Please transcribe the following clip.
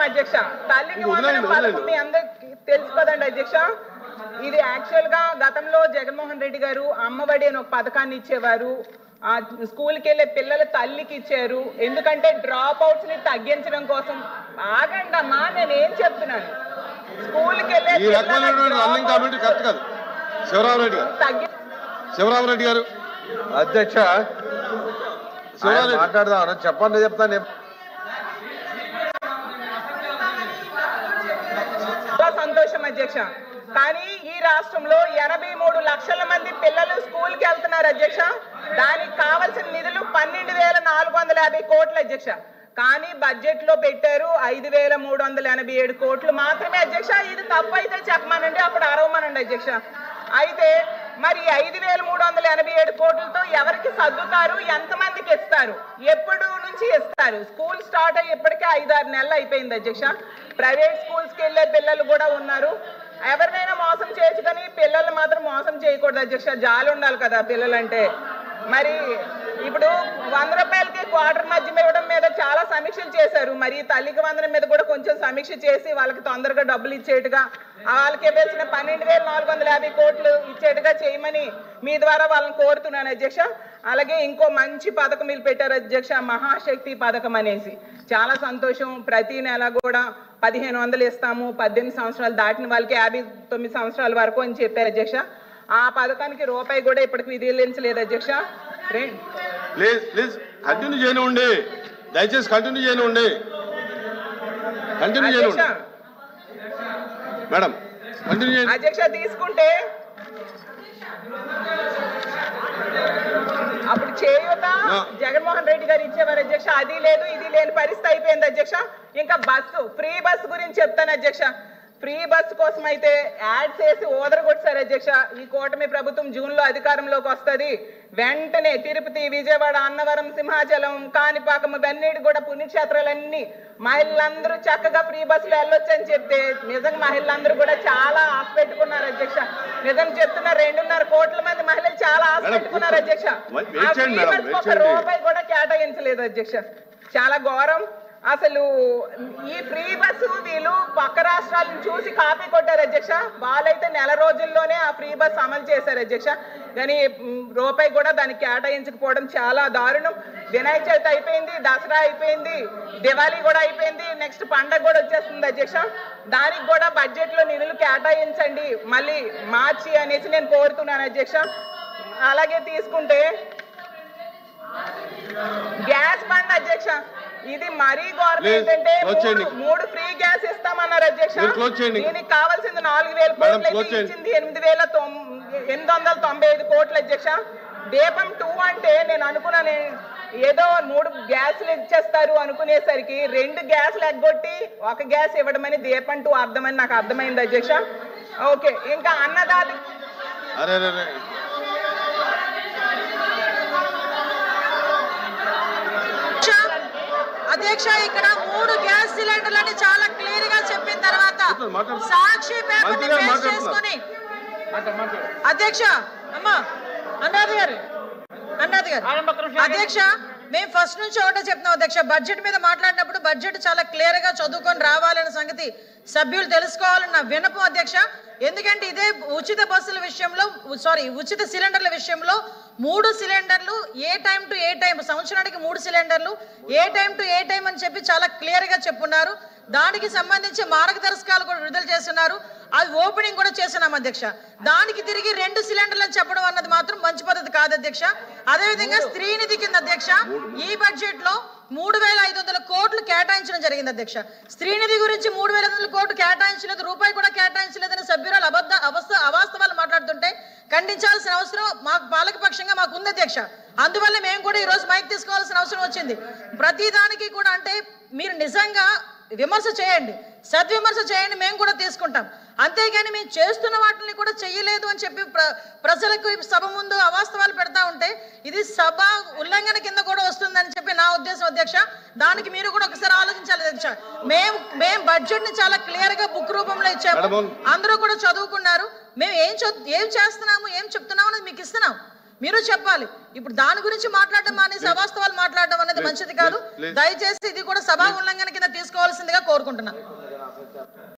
అధ్యక్ష. తల్లికి వందనం పథకం మీ అందరికి తెలుసు కదండి అధ్యక్ష. ఇది యాక్చువల్ గా గతంలో జగన్మోహన్ రెడ్డి గారు అమ్మఒడి అని ఒక పథకాన్ని ఇచ్చేవారు. స్కూల్కి వెళ్ళే పిల్లల తల్లికి ఇచ్చారు. ఎందుకంటే డ్రాప్ అవుట్స్ ని తగ్గించడం కోసం. ఆగండి అమ్మా, నేను ఏం చెప్తున్నాను. స్కూల్కి వెళ్ళే శివరామరెడ్డి గారు అధ్యక్ష మాట్లాడదాం చెప్పండి చెప్తాను. సంతోషం అధ్యక్ష. కానీ ఈ రాష్ట్రంలో 83 లక్షల మంది పిల్లలు స్కూల్ కి వెళ్తున్నారు అధ్యక్ష. దానికి కావాల్సిన నిధులు 12,450 కోట్లు అధ్యక్ష. కానీ బడ్జెట్ లో పెట్టారు 5,387 కోట్లు మాత్రమే అధ్యక్ష. ఇది తప్పు అయితే చెప్పమనండి, అప్పుడు అరవమనండి అధ్యక్ష. అయితే మరి 5,387 కోట్లతో ఎవరికి సర్దుతారు, ఎంతమందికి ఇస్తారు, ఎప్పుడు నుంచి ఇస్తారు? స్కూల్ స్టార్ట్ అయ్యి ఇప్పటికే 5-6 నెలలు అయిపోయింది అధ్యక్ష. ప్రైవేట్ స్కూల్స్ కి వెళ్ళే పిల్లలు కూడా ఉన్నారు. ఎవరినైనా మోసం చేయొచ్చు కానీ పిల్లలు మాత్రం మోసం చేయకూడదు అధ్యక్ష. జాలి ఉండాలి కదా పిల్లలంటే. మరి ఇప్పుడు 100 రూపాయలకి క్వార్టర్ మధ్య ఇవ్వడం మీద చాలా సమీక్షలు చేశారు. మరి తల్లికి వందనం మీద కూడా కొంచెం సమీక్ష చేసి వాళ్ళకి తొందరగా డబ్బులు ఇచ్చేట్టుగా, వాళ్ళకి ఇవ్వాల్సిన 12,450 కోట్లు ఇచ్చేట్టుగా చేయమని మీ ద్వారా వాళ్ళని కోరుతున్నాను అధ్యక్ష. అలాగే ఇంకో మంచి పథకం మీరు పెట్టారు అధ్యక్ష, మహాశక్తి పథకం అనేసి. చాలా సంతోషం. ప్రతి నెల కూడా 1,500 ఇస్తాము 18 సంవత్సరాలు దాటిన వాళ్ళకి 59 సంవత్సరాల వరకు అని చెప్పారు అధ్యక్ష. ఆ పథకానికి రూపాయి కూడా ఇప్పటికి విధించలేదు అధ్యక్ష. ప్లీజ్ కంటిన్యూ చేయనివ్వండి, దయచేసి కంటిన్యూ చేయనివ్వండి. మేడం అధ్యక్ష తీసుకుంటే అప్పుడు చేయూత జగన్మోహన్ రెడ్డి గారు ఇచ్చేవారు అధ్యక్ష. అది లేదు ఇది లేని పరిస్థితి అయిపోయింది అధ్యక్ష. ఇంకా బస్సు ఫ్రీ బస్సు గురించి చెప్తాను అధ్యక్ష. ఫ్రీ బస్సు కోసం అయితే యాడ్స్ వేసి ఓదరగొట్టారు అధ్యక్ష. ఈ కూటమి ప్రభుత్వం జూన్ లో అధికారంలోకి వస్తుంది. వెంటనే తిరుపతి, విజయవాడ, అన్నవరం, సింహాచలం, కాణిపాకం ఇవన్నీ కూడా పుణ్యక్షేత్రాలన్నీ మహిళలందరూ చక్కగా ఫ్రీ బస్సులో వెళ్ళొచ్చు అని చెప్తే నిజంగా మహిళలందరూ కూడా చాలా ఆశ పెట్టుకున్నారు అధ్యక్ష. నిజం చెప్తున్న 2.5 కోట్ల మంది మహిళలు చాలా ఆశ పెట్టుకున్నారు అధ్యక్ష. ఒక రూపాయి కూడా కేటాయించలేదు అధ్యక్ష. చాలా ఘోరం. అసలు ఈ ఫ్రీ బస్సు వీళ్ళు పక్క రాష్ట్రాలను చూసి కాపీ కొట్టారు అధ్యక్ష. వాళ్ళైతే నెల రోజుల్లోనే ఆ ఫ్రీ బస్ అమలు చేశారు అధ్యక్ష. కానీ రూపాయి కూడా దానికి కేటాయించకపోవడం చాలా దారుణం. వినాయక చవితి అయిపోయింది, దసరా అయిపోయింది, దివాళీ కూడా అయిపోయింది, నెక్స్ట్ పండగ కూడా వచ్చేస్తుంది అధ్యక్ష. దానికి కూడా బడ్జెట్ లో నిధులు కేటాయించండి మళ్ళీ మార్చి అనేసి నేను కోరుతున్నాను అధ్యక్ష. అలాగే తీసుకుంటే గ్యాస్ బండ్ అధ్యక్ష, ఇది మరీ గవర్నమెంట్ ఏంటంటే 3 ఫ్రీ గ్యాస్ ఇస్తామన్నారు అధ్యక్ష. దీనికి కావాల్సింది 4,000 కోట్లు ఇచ్చింది 8,895 కోట్లు అధ్యక్ష. దీపం 2 అంటే నేను అనుకున్నాను ఏదో 3 గ్యాసులు ఇచ్చేస్తారు అనుకునేసరికి 2 గ్యాసులు ఎగ్గొట్టి 1 గ్యాస్ ఇవ్వడమని దీపం 2 అర్థమని నాకు అర్థమైంది అధ్యక్ష. ఓకే, ఇంకా అన్నదాత అధ్యక్ష ఇక్కడ 3 గ్యాస్ సిలిండర్లని చాలా క్లియర్ గా చెప్పిన తర్వాత సాక్షి పేపర్ ని బేస్ చేసుకొని అధ్యక్ష అన్నది గారు అధ్యక్ష మేము ఫస్ట్ నుంచి ఒకటే చెప్తున్నాం అధ్యక్ష. బడ్జెట్ మీద మాట్లాడినప్పుడు బడ్జెట్ చాలా క్లియర్ గా చదువుకొని రావాలనే సంగతి సభ్యులు తెలుసుకోవాలన్న వినపం అధ్యక్ష. ఎందుకంటే ఇదే ఉచిత బస్సుల విషయంలో ఉచిత సిలిండర్ల విషయంలో 3 సిలిండర్లు ఏ టైం టు ఏ టైం, సంవత్సరానికి 3 సిలిండర్లు ఏ టైం టు ఏ టైం అని చెప్పి చాలా క్లియర్ గా చెప్పున్నారు. దానికి సంబంధించి మార్గదర్శకాలు కూడా విడుదల చేస్తున్నారు. అది ఓపెనింగ్ కూడా చేస్తున్నాం అధ్యక్ష. దానికి తిరిగి 2 సిలిండర్లు అని చెప్పడం అన్నది మాత్రం మంచి పద్ధతి కాదు అధ్యక్ష. అదేవిధంగా స్త్రీనిధి కింద అధ్యక్ష ఈ బడ్జెట్ లో 3,500 కోట్లు కేటాయించడం జరిగింది అధ్యక్ష. స్త్రీనిధి గురించి 3,500 కోట్లు కేటాయించలేదు, రూపాయి కూడా కేటాయించలేదని సభ్యురాలు అవాస్తవాలు మాట్లాడుతుంటే ఖండించాల్సిన అవసరం మాకు పాలకపక్షంగా మాకు ఉంది అధ్యక్ష. అందువల్ల మేము కూడా ఈ రోజు మైక్ తీసుకోవాల్సిన అవసరం వచ్చింది. ప్రతి దానికి కూడా అంటే మీరు నిజంగా విమర్శ చేయండి, సద్విమర్శ చేయండి, మేము కూడా తీసుకుంటాం. అంతేగాని మేము చేస్తున్న వాటిని కూడా చెయ్యలేదు అని చెప్పి ప్రజలకు సభ ముందు అవాస్తవాలు పెడతా ఉంటే ఇది సభ ఉల్లంఘన కింద కూడా వస్తుందని చెప్పి నా ఉద్దేశం అధ్యక్ష. దానికి మీరు కూడా ఒకసారి ఆలోచించాలి అధ్యక్ష. మేము బడ్జెట్ ని చాలా క్లియర్ గా బుక్ రూపంలో ఇచ్చాము, అందరూ కూడా చదువుకున్నారు. మేము ఏం చేస్తున్నాము ఏం చెప్తున్నాము అనేది మీకు ఇస్తున్నాం. మీరు చెప్పాలి. ఇప్పుడు దాని గురించి మాట్లాడడం మానేసి అవాస్తవాలు మాట్లాడడం అనేది మంచిది కాదు. దయచేసి ఇది కూడా సభా ఉల్లంఘన కింద తీసుకోవాల్సిందిగా కోరుకుంటున్నా.